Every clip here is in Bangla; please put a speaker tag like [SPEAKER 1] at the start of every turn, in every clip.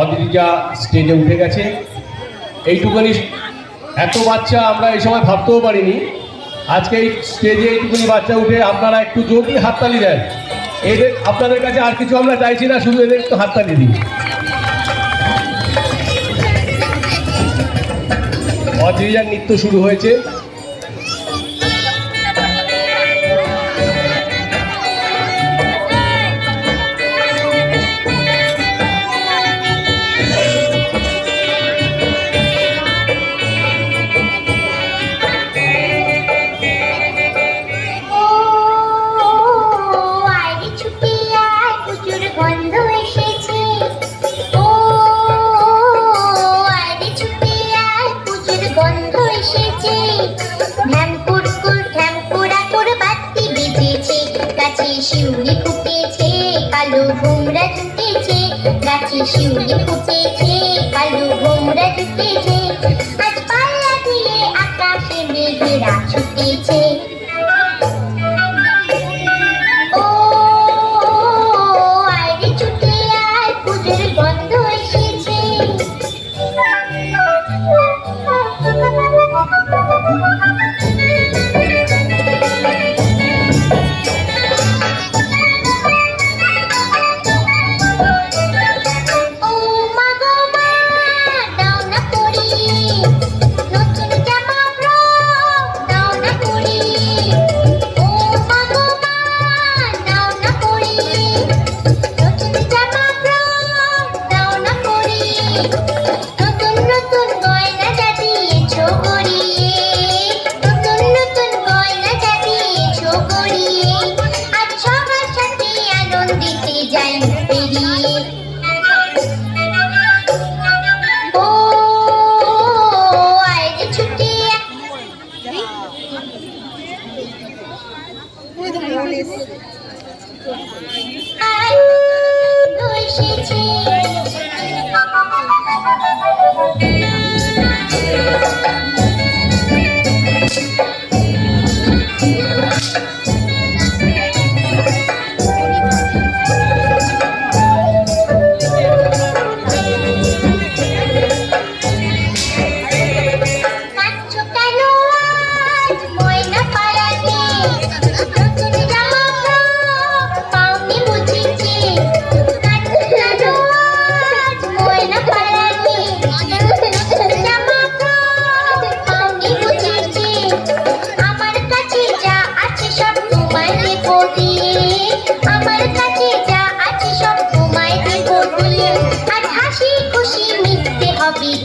[SPEAKER 1] অদ্রিজা স্টেজে উঠে গেছে। এইটুকুনি এত বাচ্চা আমরা এই সময় ভাবতেও পারিনি। আজকে এই স্টেজে এইটুকুনি বাচ্চা উঠে আপনারা একটু জোর দিয়ে হাততালি দেন। এদের আপনাদের কাছে আর কিছু আমরা চাইছি না, শুধু এদের একটু হাততালি দিই। অদ্রিজার নৃত্য শুরু হয়েছে।
[SPEAKER 2] শিউলি ফুটেছে, কালো ভোমরা জুটেছে, গাছে শিউলি ফুটেছে, কালো ভোমরা জুটেছে, আজ পাল্লা দিয়ে আকাশে মেঘেরা ছুটেছে। ও আয়রে ছুটে আয়, পুজোর গন্ধ এসেছে।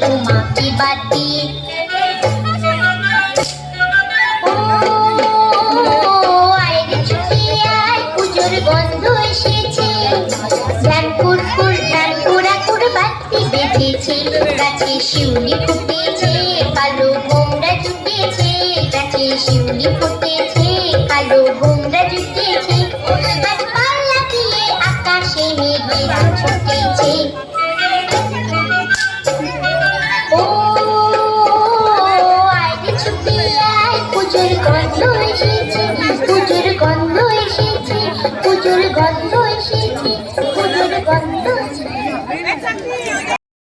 [SPEAKER 2] তোমাকে বাদ দিয়ে আয়রে ছুটে আয়, পুজোর গন্ধ এসেছে। ঝ্যামপুর ফুল ঝ্যামপুরা কুর বাতি বেজেছে, গাছে শিউলি ফুটেছে, কালো ভোমরা জুটেছে, গাছে শিউলি ফুটেছে, কালো ভোমরা জুটেছে, আজ পাল্লা দিয়ে আকাশে মেঘেরা ছুটেছে। পুজোর গন্ধ এসেছে, পুজোর গন্ধ এসেছে, পুজোর গন্ধ এসেছে, পুজোর গন্ধ এসেছে।